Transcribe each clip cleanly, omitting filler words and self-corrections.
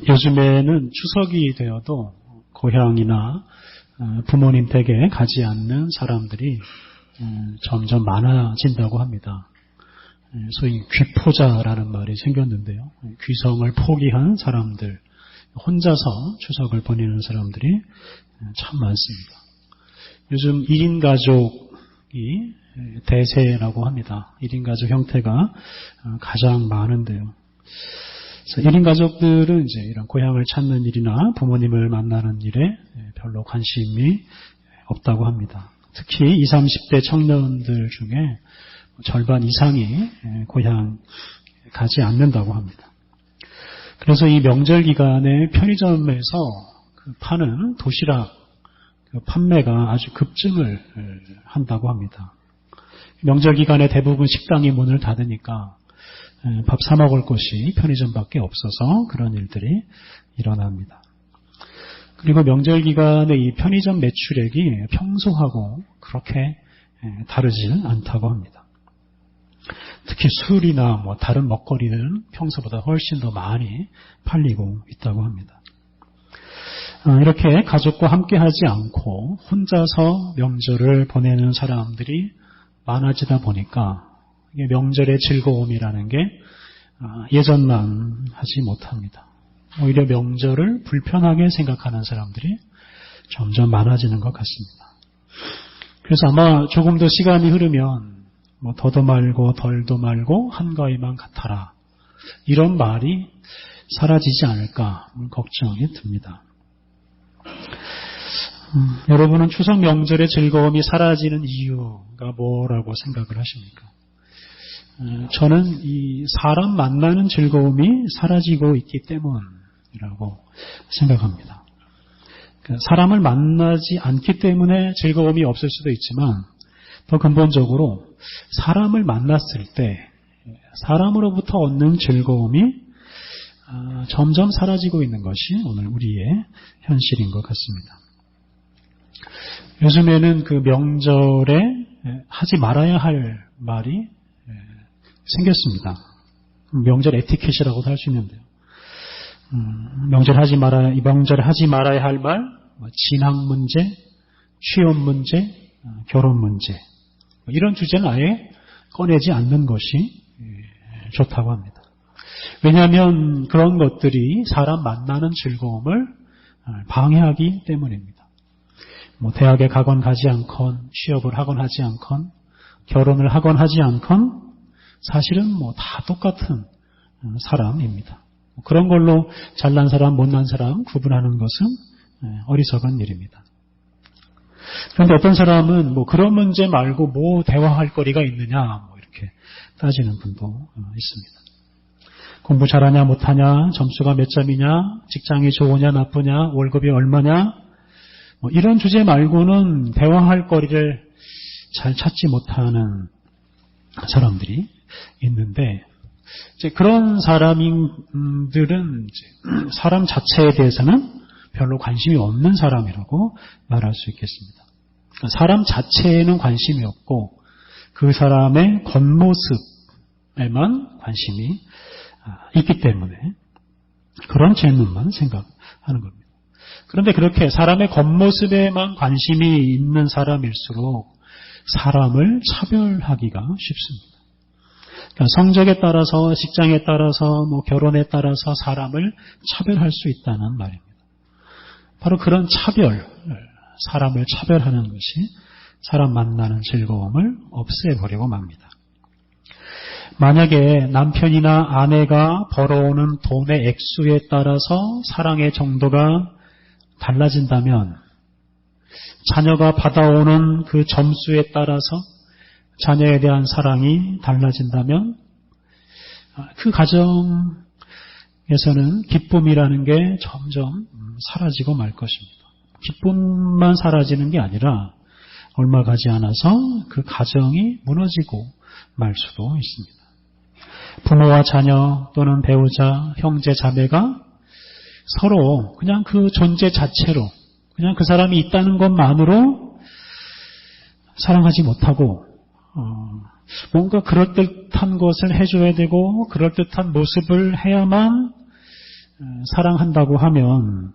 요즘에는 추석이 되어도 고향이나 부모님 댁에 가지 않는 사람들이 점점 많아진다고 합니다. 소위 귀포자라는 말이 생겼는데요. 귀성을 포기한 사람들, 혼자서 추석을 보내는 사람들이 참 많습니다. 요즘 1인 가족이 대세라고 합니다. 1인 가족 형태가 가장 많은데요. 그래서 1인 가족들은 이제 이런 고향을 찾는 일이나 부모님을 만나는 일에 별로 관심이 없다고 합니다. 특히 20, 30대 청년들 중에 절반 이상이 고향 가지 않는다고 합니다. 그래서 이 명절 기간에 편의점에서 파는 도시락 판매가 아주 급증을 한다고 합니다. 명절 기간에 대부분 식당이 문을 닫으니까 밥 사 먹을 곳이 편의점밖에 없어서 그런 일들이 일어납니다. 그리고 명절 기간에 이 편의점 매출액이 평소하고 그렇게 다르지 않다고 합니다. 특히 술이나 다른 먹거리들은 평소보다 훨씬 더 많이 팔리고 있다고 합니다. 이렇게 가족과 함께 하지 않고 혼자서 명절을 보내는 사람들이 많아지다 보니까 명절의 즐거움이라는 게 예전만 하지 못합니다. 오히려 명절을 불편하게 생각하는 사람들이 점점 많아지는 것 같습니다. 그래서 아마 조금 더 시간이 흐르면 더도 말고 덜도 말고 한가위만 같아라, 이런 말이 사라지지 않을까 걱정이 듭니다. 여러분은 추석 명절의 즐거움이 사라지는 이유가 뭐라고 생각을 하십니까? 저는 이 사람 만나는 즐거움이 사라지고 있기 때문이라고 생각합니다. 사람을 만나지 않기 때문에 즐거움이 없을 수도 있지만 더 근본적으로 사람을 만났을 때 사람으로부터 얻는 즐거움이 점점 사라지고 있는 것이 오늘 우리의 현실인 것 같습니다. 요즘에는 그 명절에 하지 말아야 할 말이 생겼습니다. 명절 에티켓이라고도 할 수 있는데요. 명절에 하지 말아야 할 말, 진학 문제, 취업 문제, 결혼 문제, 이런 주제는 아예 꺼내지 않는 것이 좋다고 합니다. 왜냐하면 그런 것들이 사람 만나는 즐거움을 방해하기 때문입니다. 대학에 가건 가지 않건, 취업을 하건 하지 않건, 결혼을 하건 하지 않건 사실은 다 똑같은 사람입니다. 그런 걸로 잘난 사람, 못난 사람 구분하는 것은 어리석은 일입니다. 그런데 어떤 사람은 그런 문제 말고 대화할 거리가 있느냐 이렇게 따지는 분도 있습니다. 공부 잘하냐 못하냐, 점수가 몇 점이냐, 직장이 좋으냐 나쁘냐, 월급이 얼마냐, 이런 주제 말고는 대화할 거리를 잘 찾지 못하는 사람들이 있는데, 이제 그런 사람들은 사람 자체에 대해서는 별로 관심이 없는 사람이라고 말할 수 있겠습니다. 사람 자체에는 관심이 없고 그 사람의 겉모습에만 관심이 있기 때문에 그런 질문만 생각하는 겁니다. 그런데 그렇게 사람의 겉모습에만 관심이 있는 사람일수록 사람을 차별하기가 쉽습니다. 그러니까 성적에 따라서, 직장에 따라서, 결혼에 따라서 사람을 차별할 수 있다는 말입니다. 바로 그런 사람을 차별하는 것이 사람 만나는 즐거움을 없애버리고 맙니다. 만약에 남편이나 아내가 벌어오는 돈의 액수에 따라서 사랑의 정도가 달라진다면, 자녀가 받아오는 그 점수에 따라서 자녀에 대한 사랑이 달라진다면 그 가정에서는 기쁨이라는 게 점점 사라지고 말 것입니다. 기쁨만 사라지는 게 아니라 얼마 가지 않아서 그 가정이 무너지고 말 수도 있습니다. 부모와 자녀 또는 배우자, 형제, 자매가 서로 그냥 그 존재 자체로, 그냥 그 사람이 있다는 것만으로 사랑하지 못하고 뭔가 그럴듯한 것을 해줘야 되고 그럴듯한 모습을 해야만 사랑한다고 하면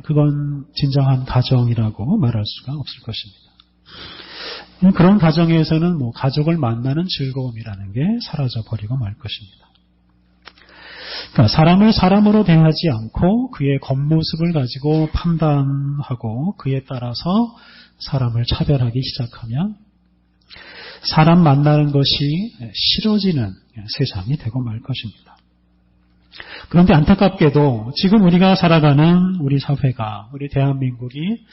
그건 진정한 가정이라고 말할 수가 없을 것입니다. 그런 가정에서는 가족을 만나는 즐거움이라는 게 사라져버리고 말 것입니다. 그러니까 사람을 사람으로 대하지 않고 그의 겉모습을 가지고 판단하고 그에 따라서 사람을 차별하기 시작하면 사람 만나는 것이 싫어지는 세상이 되고 말 것입니다. 그런데 안타깝게도 지금 우리가 살아가는 우리 사회가, 우리 대한민국이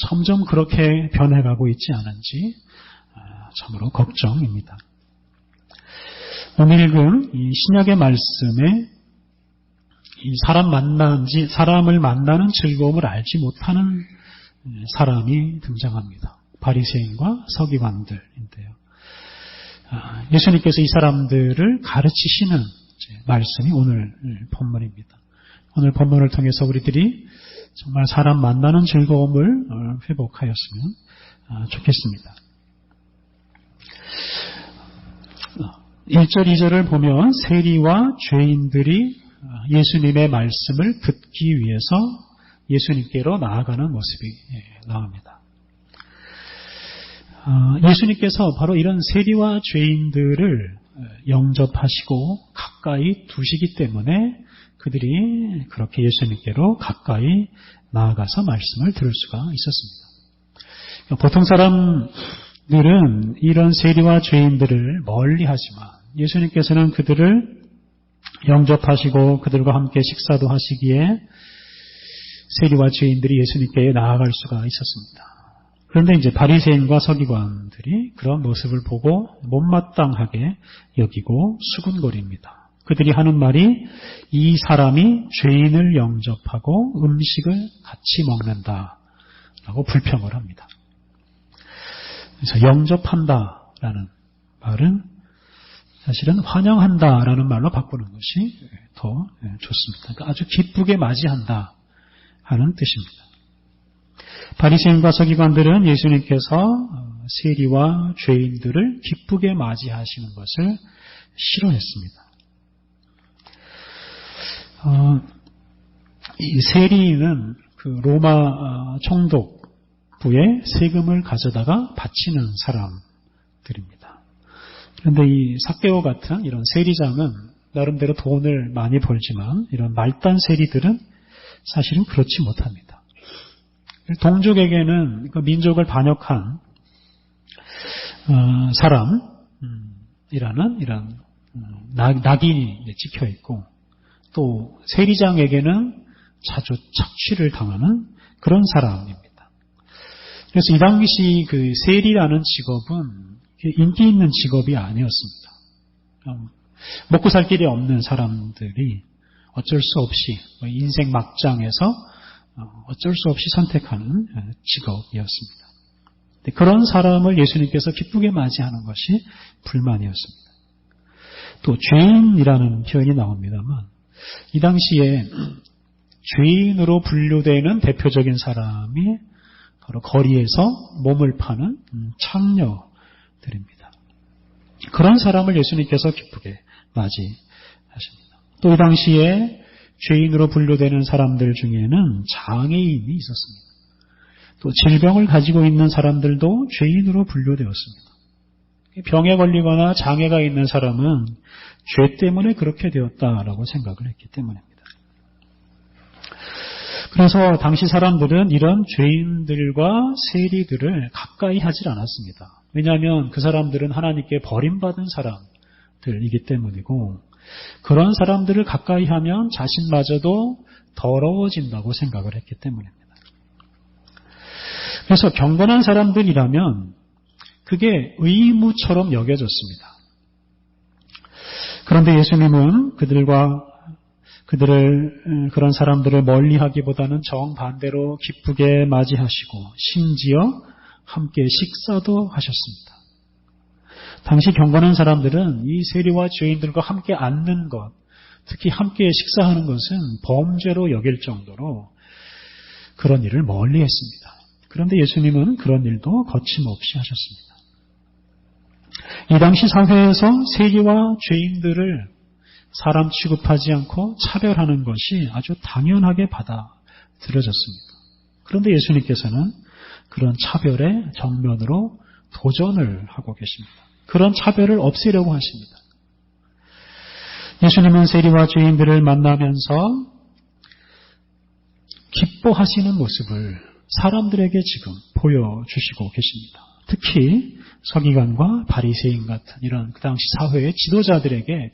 점점 그렇게 변해가고 있지 않은지 참으로 걱정입니다. 오늘 읽은 이 신약의 말씀에 이 사람을 만나는 즐거움을 알지 못하는 사람이 등장합니다. 바리새인과 서기관들인데요. 예수님께서 이 사람들을 가르치시는 말씀이 오늘 본문입니다. 오늘 본문을 통해서 우리들이 정말 사람 만나는 즐거움을 회복하였으면 좋겠습니다. 1절, 2절을 보면 세리와 죄인들이 예수님의 말씀을 듣기 위해서 예수님께로 나아가는 모습이 나옵니다. 예수님께서 바로 이런 세리와 죄인들을 영접하시고 가까이 두시기 때문에 그들이 그렇게 예수님께로 가까이 나아가서 말씀을 들을 수가 있었습니다. 보통 사람들은 이런 세리와 죄인들을 멀리하지만 예수님께서는 그들을 영접하시고 그들과 함께 식사도 하시기에 세리와 죄인들이 예수님께 나아갈 수가 있었습니다. 그런데 이제 바리새인과 서기관들이 그런 모습을 보고 못마땅하게 여기고 수군거립니다. 그들이 하는 말이 이 사람이 죄인을 영접하고 음식을 같이 먹는다라고 불평을 합니다. 그래서 영접한다라는 말은 사실은 환영한다라는 말로 바꾸는 것이 더 좋습니다. 그러니까 아주 기쁘게 맞이한다 하는 뜻입니다. 바리새인과 서기관들은 예수님께서 세리와 죄인들을 기쁘게 맞이하시는 것을 싫어했습니다. 이 세리는 그 로마 총독부에 세금을 가져다가 바치는 사람들입니다. 그런데 이 삭개오 같은 이런 세리장은 나름대로 돈을 많이 벌지만 이런 말단 세리들은 사실은 그렇지 못합니다. 동족에게는 그 민족을 반역한 사람이라는 이런 낙인이 찍혀 있고 또 세리장에게는 자주 착취를 당하는 그런 사람입니다. 그래서 이 당시 그 세리라는 직업은 인기 있는 직업이 아니었습니다. 먹고 살 길이 없는 사람들이 어쩔 수 없이 인생 막장에서 어쩔 수 없이 선택하는 직업이었습니다. 그런 사람을 예수님께서 기쁘게 맞이하는 것이 불만이었습니다. 또 죄인이라는 표현이 나옵니다만 이 당시에 죄인으로 분류되는 대표적인 사람이 바로 거리에서 몸을 파는 창녀들입니다. 그런 사람을 예수님께서 기쁘게 맞이하십니다. 또 이 당시에 죄인으로 분류되는 사람들 중에는 장애인이 있었습니다. 또 질병을 가지고 있는 사람들도 죄인으로 분류되었습니다. 병에 걸리거나 장애가 있는 사람은 죄 때문에 그렇게 되었다라고 생각을 했기 때문입니다. 그래서 당시 사람들은 이런 죄인들과 세리들을 가까이 하질 않았습니다. 왜냐하면 그 사람들은 하나님께 버림받은 사람들이기 때문이고 그런 사람들을 가까이 하면 자신마저도 더러워진다고 생각을 했기 때문입니다. 그래서 경건한 사람들이라면 그게 의무처럼 여겨졌습니다. 그런데 예수님은 그런 사람들을 멀리하기보다는 정반대로 기쁘게 맞이하시고 심지어 함께 식사도 하셨습니다. 당시 경건한 사람들은 이 세리와 죄인들과 함께 앉는 것, 특히 함께 식사하는 것은 범죄로 여길 정도로 그런 일을 멀리했습니다. 그런데 예수님은 그런 일도 거침없이 하셨습니다. 이 당시 사회에서 세리와 죄인들을 사람 취급하지 않고 차별하는 것이 아주 당연하게 받아들여졌습니다. 그런데 예수님께서는 그런 차별에 정면으로 도전을 하고 계십니다. 그런 차별을 없애려고 하십니다. 예수님은 세리와 죄인들을 만나면서 기뻐하시는 모습을 사람들에게 지금 보여주시고 계십니다. 특히 서기관과 바리새인 같은 이런 그 당시 사회의 지도자들에게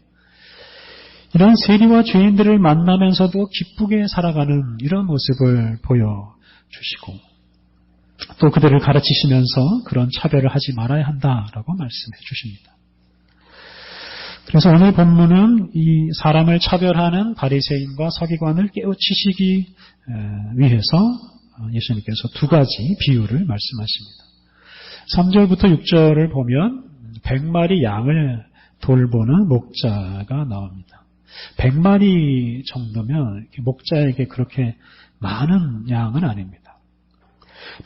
이런 세리와 죄인들을 만나면서도 기쁘게 살아가는 이런 모습을 보여주시고 또 그들을 가르치시면서 그런 차별을 하지 말아야 한다라고 말씀해 주십니다. 그래서 오늘 본문은 이 사람을 차별하는 바리새인과 서기관을 깨우치시기 위해서 예수님께서 두 가지 비유를 말씀하십니다. 3절부터 6절을 보면 100마리 양을 돌보는 목자가 나옵니다. 100마리 정도면 목자에게 그렇게 많은 양은 아닙니다.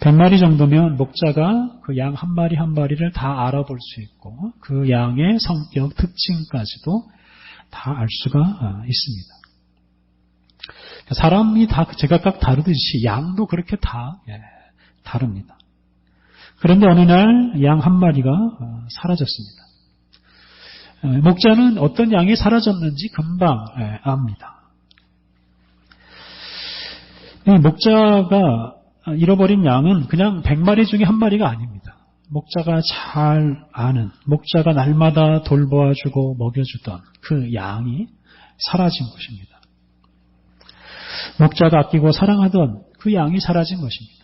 100마리 정도면 목자가 그 양 한 마리 한 마리를 다 알아볼 수 있고 그 양의 성격, 특징까지도 다 알 수가 있습니다. 사람이 다 제각각 다르듯이 양도 그렇게 다 다릅니다. 그런데 어느 날 양 한 마리가 사라졌습니다. 목자는 어떤 양이 사라졌는지 금방 압니다. 목자가 잃어버린 양은 그냥 100마리 중에 한 마리가 아닙니다. 목자가 잘 아는, 목자가 날마다 돌보아주고 먹여주던 그 양이 사라진 것입니다. 목자가 아끼고 사랑하던 그 양이 사라진 것입니다.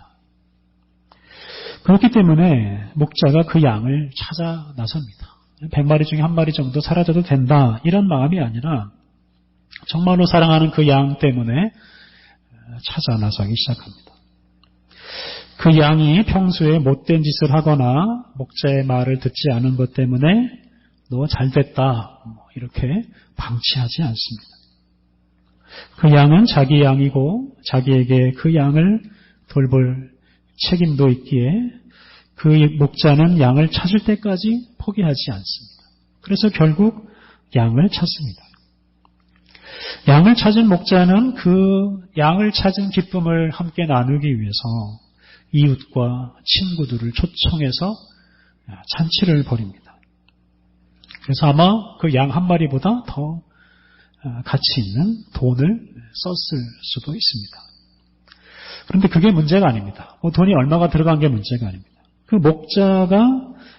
그렇기 때문에 목자가 그 양을 찾아 나섭니다. 100마리 중에 한 마리 정도 사라져도 된다 이런 마음이 아니라 정말로 사랑하는 그 양 때문에 찾아 나서기 시작합니다. 그 양이 평소에 못된 짓을 하거나 목자의 말을 듣지 않은 것 때문에 너 잘됐다 이렇게 방치하지 않습니다. 그 양은 자기 양이고 자기에게 그 양을 돌볼 책임도 있기에 그 목자는 양을 찾을 때까지 포기하지 않습니다. 그래서 결국 양을 찾습니다. 양을 찾은 목자는 그 양을 찾은 기쁨을 함께 나누기 위해서 이웃과 친구들을 초청해서 잔치를 벌입니다. 그래서 아마 그 양 한 마리보다 더 가치 있는 돈을 썼을 수도 있습니다. 그런데 그게 문제가 아닙니다. 돈이 얼마가 들어간 게 문제가 아닙니다. 그 목자가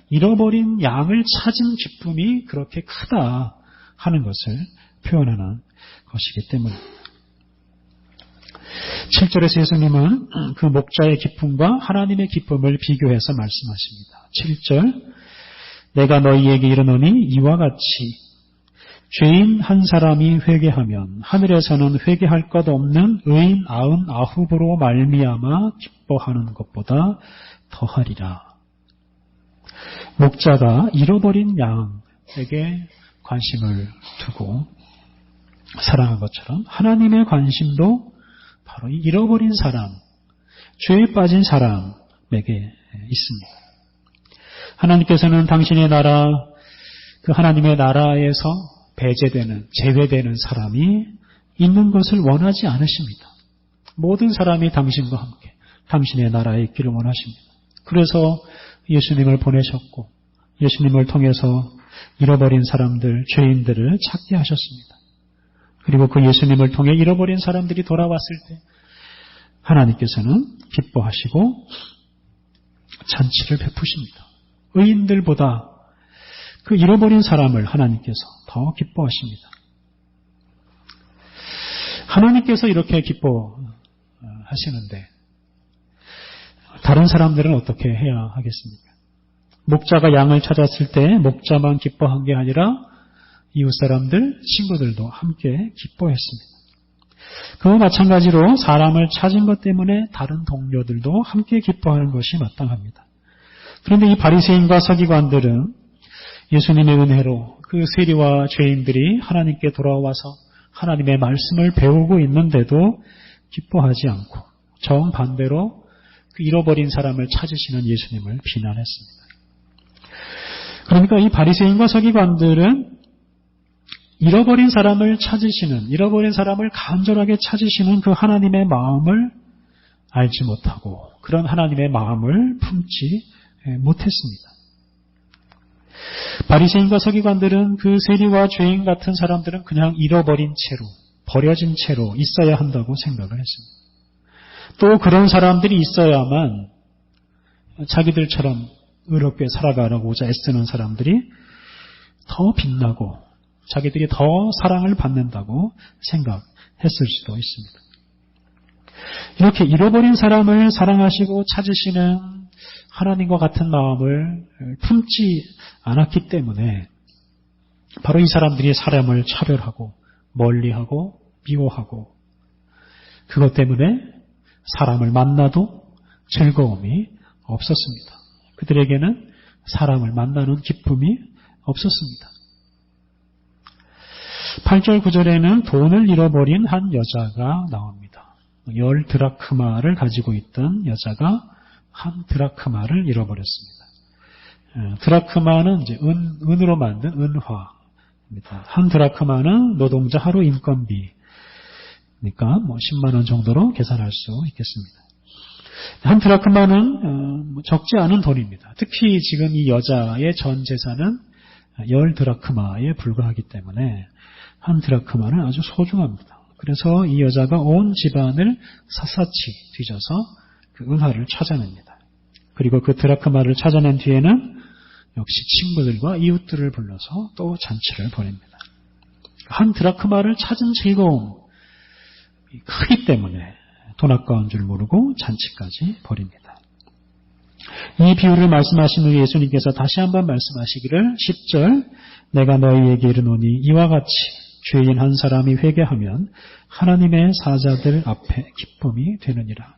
잃어버린 양을 찾은 기쁨이 그렇게 크다 하는 것을 표현하는 것이기 때문입니다. 7절에서 예수님은 그 목자의 기쁨과 하나님의 기쁨을 비교해서 말씀하십니다. 7절 내가 너희에게 이르노니 이와 같이 죄인 한 사람이 회개하면 하늘에서는 회개할 것 없는 의인 99으로 말미암아 기뻐하는 것보다 더하리라. 목자가 잃어버린 양에게 관심을 두고 사랑한 것처럼 하나님의 관심도 바로 이 잃어버린 사람, 죄에 빠진 사람에게 있습니다. 하나님께서는 당신의 나라, 그 하나님의 나라에서 배제되는, 제외되는 사람이 있는 것을 원하지 않으십니다. 모든 사람이 당신과 함께 당신의 나라에 있기를 원하십니다. 그래서 예수님을 보내셨고 예수님을 통해서 잃어버린 사람들, 죄인들을 찾게 하셨습니다. 그리고 그 예수님을 통해 잃어버린 사람들이 돌아왔을 때 하나님께서는 기뻐하시고 잔치를 베푸십니다. 의인들보다 그 잃어버린 사람을 하나님께서 더 기뻐하십니다. 하나님께서 이렇게 기뻐하시는데 다른 사람들은 어떻게 해야 하겠습니까? 목자가 양을 찾았을 때 목자만 기뻐한 게 아니라 이웃 사람들, 친구들도 함께 기뻐했습니다. 그와 마찬가지로 사람을 찾은 것 때문에 다른 동료들도 함께 기뻐하는 것이 마땅합니다. 그런데 이 바리새인과 서기관들은 예수님의 은혜로 그 세리와 죄인들이 하나님께 돌아와서 하나님의 말씀을 배우고 있는데도 기뻐하지 않고 정반대로 그 잃어버린 사람을 찾으시는 예수님을 비난했습니다. 그러니까 이 바리새인과 서기관들은 잃어버린 사람을 찾으시는, 잃어버린 사람을 간절하게 찾으시는 그 하나님의 마음을 알지 못하고 그런 하나님의 마음을 품지 못했습니다. 바리새인과 서기관들은 그 세리와 죄인 같은 사람들은 그냥 잃어버린 채로, 버려진 채로 있어야 한다고 생각을 했습니다. 또 그런 사람들이 있어야만 자기들처럼 의롭게 살아가려고자 애쓰는 사람들이 더 빛나고 자기들이 더 사랑을 받는다고 생각했을 수도 있습니다. 이렇게 잃어버린 사람을 사랑하시고 찾으시는 하나님과 같은 마음을 품지 않았기 때문에 바로 이 사람들이 사람을 차별하고 멀리하고 미워하고 그것 때문에 사람을 만나도 즐거움이 없었습니다. 그들에게는 사람을 만나는 기쁨이 없었습니다. 8절 9절에는 돈을 잃어버린 한 여자가 나옵니다. 10드라크마를 가지고 있던 여자가 한 드라크마를 잃어버렸습니다. 드라크마는 이제 은으로 만든 은화입니다. 한 드라크마는 노동자 하루 인건비 그러니까 10만 원 정도로 계산할 수 있겠습니다. 한 드라크마는 적지 않은 돈입니다. 특히 지금 이 여자의 전 재산은 10드라크마에 불과하기 때문에 한 드라크마는 아주 소중합니다. 그래서 이 여자가 온 집안을 샅샅이 뒤져서 그 은화를 찾아냅니다. 그리고 그 드라크마를 찾아낸 뒤에는 역시 친구들과 이웃들을 불러서 또 잔치를 벌입니다. 한 드라크마를 찾은 즐거움 크기 때문에 돈 아까운 줄 모르고 잔치까지 벌입니다. 이 비유를 말씀하신 후 예수님께서 다시 한번 말씀하시기를 10절 내가 너희에게 이르노니 이와 같이 죄인 한 사람이 회개하면 하나님의 사자들 앞에 기쁨이 되느니라.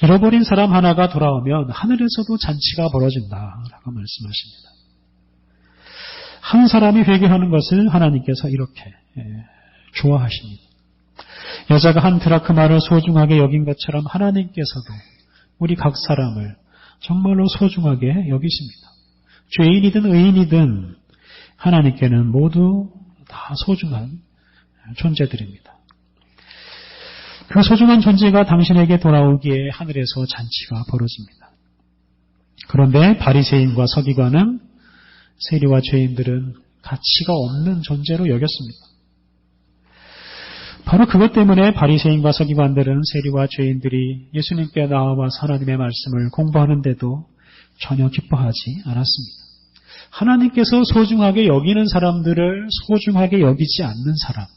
잃어버린 사람 하나가 돌아오면 하늘에서도 잔치가 벌어진다라고 말씀하십니다. 한 사람이 회개하는 것을 하나님께서 이렇게 좋아하십니다. 여자가 한 드라크마를 소중하게 여긴 것처럼 하나님께서도 우리 각 사람을 정말로 소중하게 여기십니다. 죄인이든 의인이든 하나님께는 모두 다 소중한 존재들입니다. 그 소중한 존재가 당신에게 돌아오기에 하늘에서 잔치가 벌어집니다. 그런데 바리새인과 서기관은 세리와 죄인들은 가치가 없는 존재로 여겼습니다. 바로 그것 때문에 바리새인과 서기관들은 세리와 죄인들이 예수님께 나와서 하나님의 말씀을 공부하는데도 전혀 기뻐하지 않았습니다. 하나님께서 소중하게 여기는 사람들을 소중하게 여기지 않는 사람들,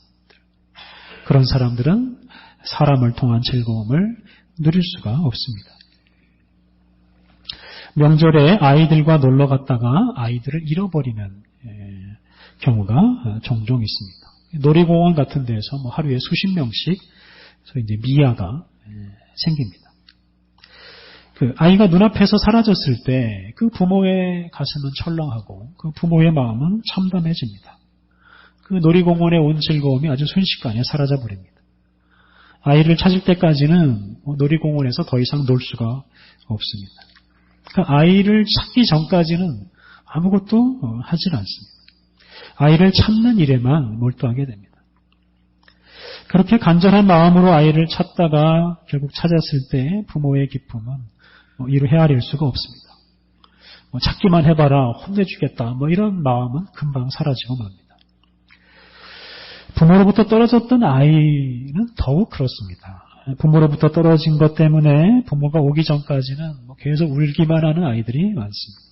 그런 사람들은 사람을 통한 즐거움을 누릴 수가 없습니다. 명절에 아이들과 놀러 갔다가 아이들을 잃어버리는 경우가 종종 있습니다. 놀이공원 같은 데서 하루에 수십 명씩 이제 미아가 생깁니다. 그 아이가 눈앞에서 사라졌을 때 그 부모의 가슴은 철렁하고 그 부모의 마음은 참담해집니다. 그 놀이공원에 온 즐거움이 아주 순식간에 사라져 버립니다. 아이를 찾을 때까지는 놀이공원에서 더 이상 놀 수가 없습니다. 그 아이를 찾기 전까지는 아무것도 하질 않습니다. 아이를 찾는 일에만 몰두하게 됩니다. 그렇게 간절한 마음으로 아이를 찾다가 결국 찾았을 때 부모의 기쁨은 이루 헤아릴 수가 없습니다. 찾기만 해봐라, 혼내주겠다, 이런 마음은 금방 사라지고 맙니다. 부모로부터 떨어졌던 아이는 더욱 그렇습니다. 부모로부터 떨어진 것 때문에 부모가 오기 전까지는 계속 울기만 하는 아이들이 많습니다.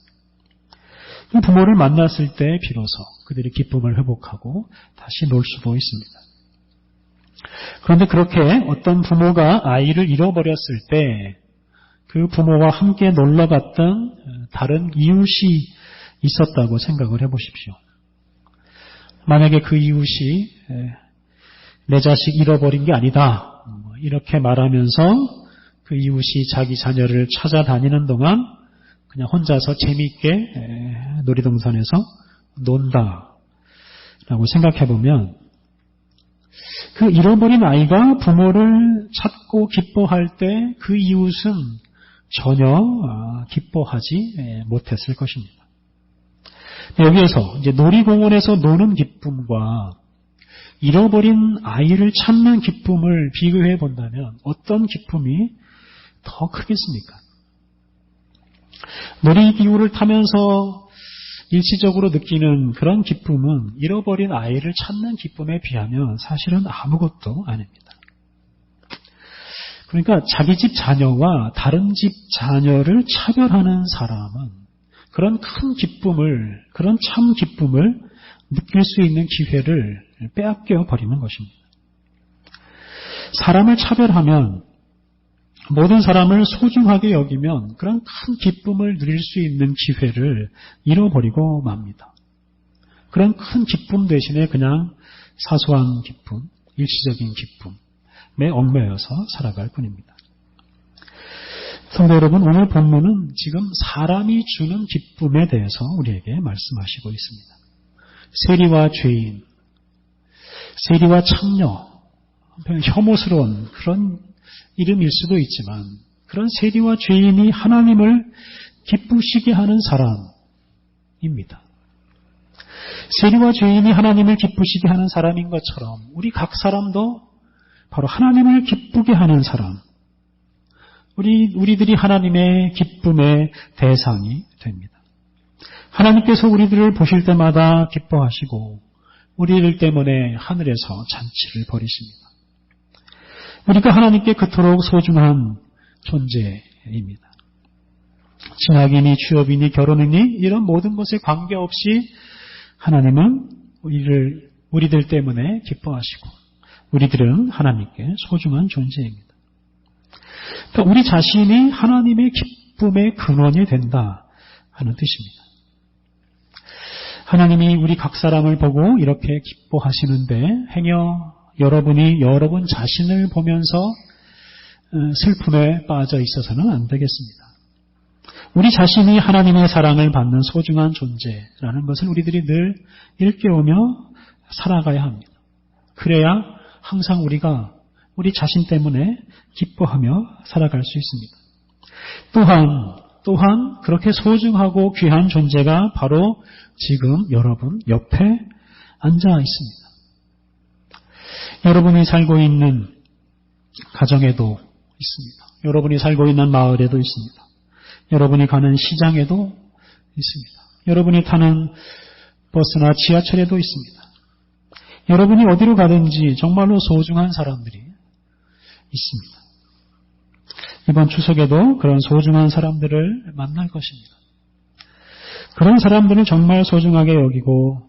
부모를 만났을 때 비로소 그들이 기쁨을 회복하고 다시 놀 수도 있습니다. 그런데 그렇게 어떤 부모가 아이를 잃어버렸을 때 그 부모와 함께 놀러 갔던 다른 이웃이 있었다고 생각을 해보십시오. 만약에 그 이웃이 내 자식 잃어버린 게 아니다 이렇게 말하면서 그 이웃이 자기 자녀를 찾아다니는 동안 그냥 혼자서 재미있게 놀이동산에서 논다라고 생각해보면 그 잃어버린 아이가 부모를 찾고 기뻐할 때 그 이웃은 전혀 기뻐하지 못했을 것입니다. 여기에서 이제 놀이공원에서 노는 기쁨과 잃어버린 아이를 찾는 기쁨을 비교해 본다면 어떤 기쁨이 더 크겠습니까? 놀이기구를 타면서 일시적으로 느끼는 그런 기쁨은 잃어버린 아이를 찾는 기쁨에 비하면 사실은 아무것도 아닙니다. 그러니까 자기 집 자녀와 다른 집 자녀를 차별하는 사람은 그런 큰 기쁨을, 그런 참 기쁨을 느낄 수 있는 기회를 빼앗겨 버리는 것입니다. 사람을 차별하면, 모든 사람을 소중하게 여기면 그런 큰 기쁨을 누릴 수 있는 기회를 잃어버리고 맙니다. 그런 큰 기쁨 대신에 그냥 사소한 기쁨, 일시적인 기쁨에 얽매여서 살아갈 뿐입니다. 성도 여러분, 오늘 본문은 지금 사람이 주는 기쁨에 대해서 우리에게 말씀하시고 있습니다. 세리와 죄인, 세리와 창녀, 혐오스러운 그런 이름일 수도 있지만 그런 세리와 죄인이 하나님을 기쁘시게 하는 사람입니다. 세리와 죄인이 하나님을 기쁘시게 하는 사람인 것처럼 우리 각 사람도 바로 하나님을 기쁘게 하는 사람, 우리들이 하나님의 기쁨의 대상이 됩니다. 하나님께서 우리들을 보실 때마다 기뻐하시고 우리들 때문에 하늘에서 잔치를 벌이십니다. 우리가 하나님께 그토록 소중한 존재입니다. 진학이니 취업이니 결혼이니 이런 모든 것에 관계없이 하나님은 우리들 때문에 기뻐하시고 우리들은 하나님께 소중한 존재입니다. 그러니까 우리 자신이 하나님의 기쁨의 근원이 된다 하는 뜻입니다. 하나님이 우리 각 사람을 보고 이렇게 기뻐하시는데 행여 여러분이 여러분 자신을 보면서 슬픔에 빠져 있어서는 안 되겠습니다. 우리 자신이 하나님의 사랑을 받는 소중한 존재라는 것을 우리들이 늘 일깨우며 살아가야 합니다. 그래야 항상 우리가 우리 자신 때문에 기뻐하며 살아갈 수 있습니다. 또한 그렇게 소중하고 귀한 존재가 바로 지금 여러분 옆에 앉아 있습니다. 여러분이 살고 있는 가정에도 있습니다. 여러분이 살고 있는 마을에도 있습니다. 여러분이 가는 시장에도 있습니다. 여러분이 타는 버스나 지하철에도 있습니다. 여러분이 어디로 가든지 정말로 소중한 사람들이 있습니다. 이번 추석에도 그런 소중한 사람들을 만날 것입니다. 그런 사람들을 정말 소중하게 여기고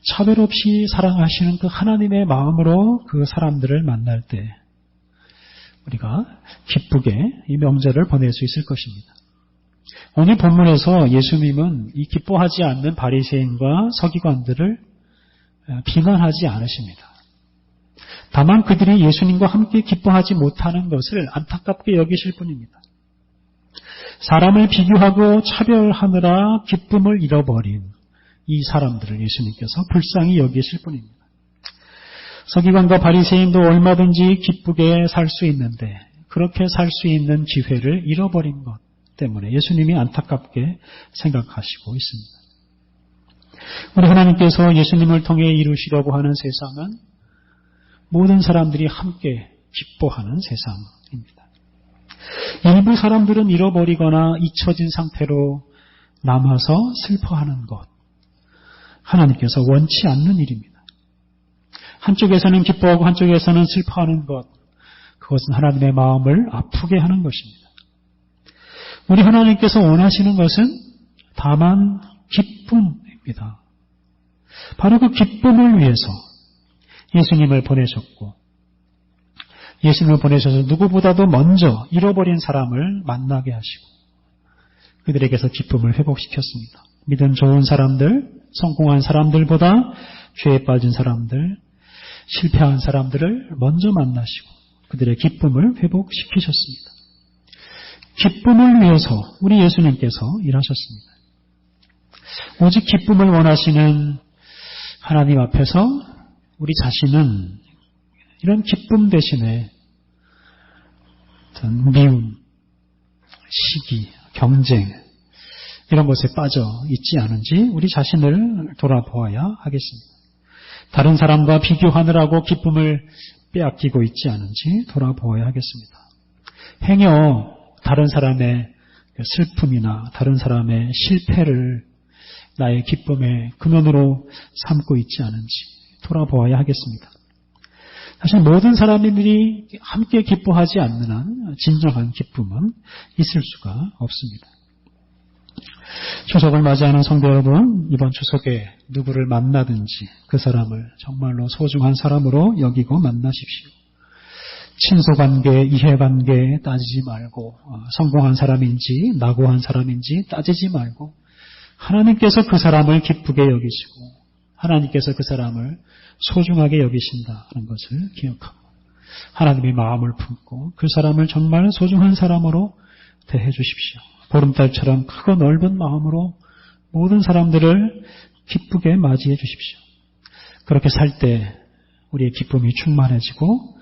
차별 없이 사랑하시는 그 하나님의 마음으로 그 사람들을 만날 때 우리가 기쁘게 이 명절을 보낼 수 있을 것입니다. 오늘 본문에서 예수님은 이 기뻐하지 않는 바리새인과 서기관들을 비난하지 않으십니다. 다만 그들이 예수님과 함께 기뻐하지 못하는 것을 안타깝게 여기실 뿐입니다. 사람을 비교하고 차별하느라 기쁨을 잃어버린 이 사람들을 예수님께서 불쌍히 여기실 뿐입니다. 서기관과 바리새인도 얼마든지 기쁘게 살 수 있는데 그렇게 살 수 있는 기회를 잃어버린 것 때문에 예수님이 안타깝게 생각하시고 있습니다. 우리 하나님께서 예수님을 통해 이루시려고 하는 세상은 모든 사람들이 함께 기뻐하는 세상입니다. 일부 사람들은 잃어버리거나 잊혀진 상태로 남아서 슬퍼하는 것, 하나님께서 원치 않는 일입니다. 한쪽에서는 기뻐하고 한쪽에서는 슬퍼하는 것, 그것은 하나님의 마음을 아프게 하는 것입니다. 우리 하나님께서 원하시는 것은 다만 기쁨입니다. 바로 그 기쁨을 위해서 예수님을 보내셨고, 예수님을 보내셔서 누구보다도 먼저 잃어버린 사람을 만나게 하시고 그들에게서 기쁨을 회복시켰습니다. 믿음 좋은 사람들, 성공한 사람들보다 죄에 빠진 사람들, 실패한 사람들을 먼저 만나시고 그들의 기쁨을 회복시키셨습니다. 기쁨을 위해서 우리 예수님께서 일하셨습니다. 오직 기쁨을 원하시는 하나님 앞에서 우리 자신은 이런 기쁨 대신에 어떤 미움, 시기, 경쟁, 이런 것에 빠져 있지 않은지 우리 자신을 돌아보아야 하겠습니다. 다른 사람과 비교하느라고 기쁨을 빼앗기고 있지 않은지 돌아보아야 하겠습니다. 행여 다른 사람의 슬픔이나 다른 사람의 실패를 나의 기쁨의 근원으로 삼고 있지 않은지 돌아보아야 하겠습니다. 사실 모든 사람들이 함께 기뻐하지 않는 한 진정한 기쁨은 있을 수가 없습니다. 추석을 맞이하는 성도 여러분, 이번 추석에 누구를 만나든지 그 사람을 정말로 소중한 사람으로 여기고 만나십시오. 친소관계, 이해관계 따지지 말고 성공한 사람인지 낙오한 사람인지 따지지 말고 하나님께서 그 사람을 기쁘게 여기시고 하나님께서 그 사람을 소중하게 여기신다는 것을 기억하고 하나님의 마음을 품고 그 사람을 정말 소중한 사람으로 대해 주십시오. 보름달처럼 크고 넓은 마음으로 모든 사람들을 기쁘게 맞이해 주십시오. 그렇게 살 때 우리의 기쁨이 충만해지고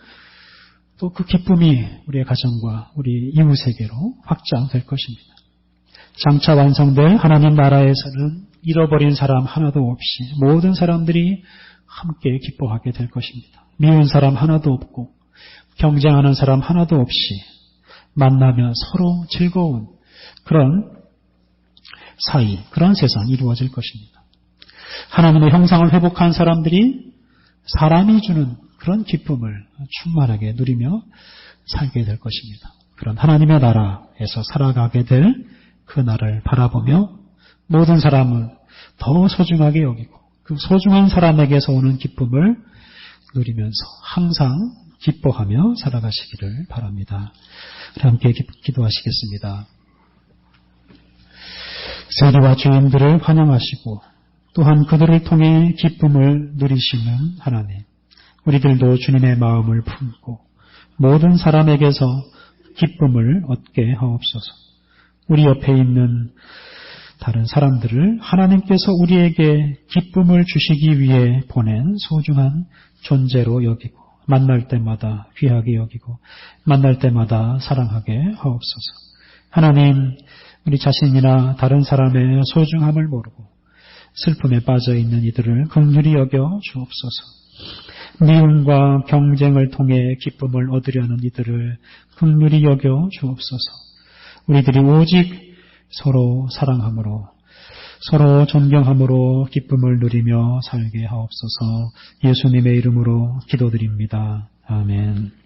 또 그 기쁨이 우리의 가정과 우리 이웃에게로 확장될 것입니다. 장차 완성될 하나님 나라에서는 잃어버린 사람 하나도 없이 모든 사람들이 함께 기뻐하게 될 것입니다. 미운 사람 하나도 없고 경쟁하는 사람 하나도 없이 만나며 서로 즐거운 그런 사이, 그런 세상이 이루어질 것입니다. 하나님의 형상을 회복한 사람들이 사람이 주는 그런 기쁨을 충만하게 누리며 살게 될 것입니다. 그런 하나님의 나라에서 살아가게 될 그 날을 바라보며 모든 사람을 더 소중하게 여기고 그 소중한 사람에게서 오는 기쁨을 누리면서 항상 기뻐하며 살아가시기를 바랍니다. 함께 기도하시겠습니다. 세리와 주인들을 환영하시고 또한 그들을 통해 기쁨을 누리시는 하나님, 우리들도 주님의 마음을 품고 모든 사람에게서 기쁨을 얻게 하옵소서. 우리 옆에 있는 다른 사람들을 하나님께서 우리에게 기쁨을 주시기 위해 보낸 소중한 존재로 여기고 만날 때마다 귀하게 여기고 만날 때마다 사랑하게 하옵소서. 하나님, 우리 자신이나 다른 사람의 소중함을 모르고 슬픔에 빠져있는 이들을 긍휼히 여겨 주옵소서. 미움과 경쟁을 통해 기쁨을 얻으려는 이들을 긍휼히 여겨 주옵소서. 우리들이 오직 서로 사랑함으로 서로 존경함으로 기쁨을 누리며 살게 하옵소서. 예수님의 이름으로 기도드립니다. 아멘.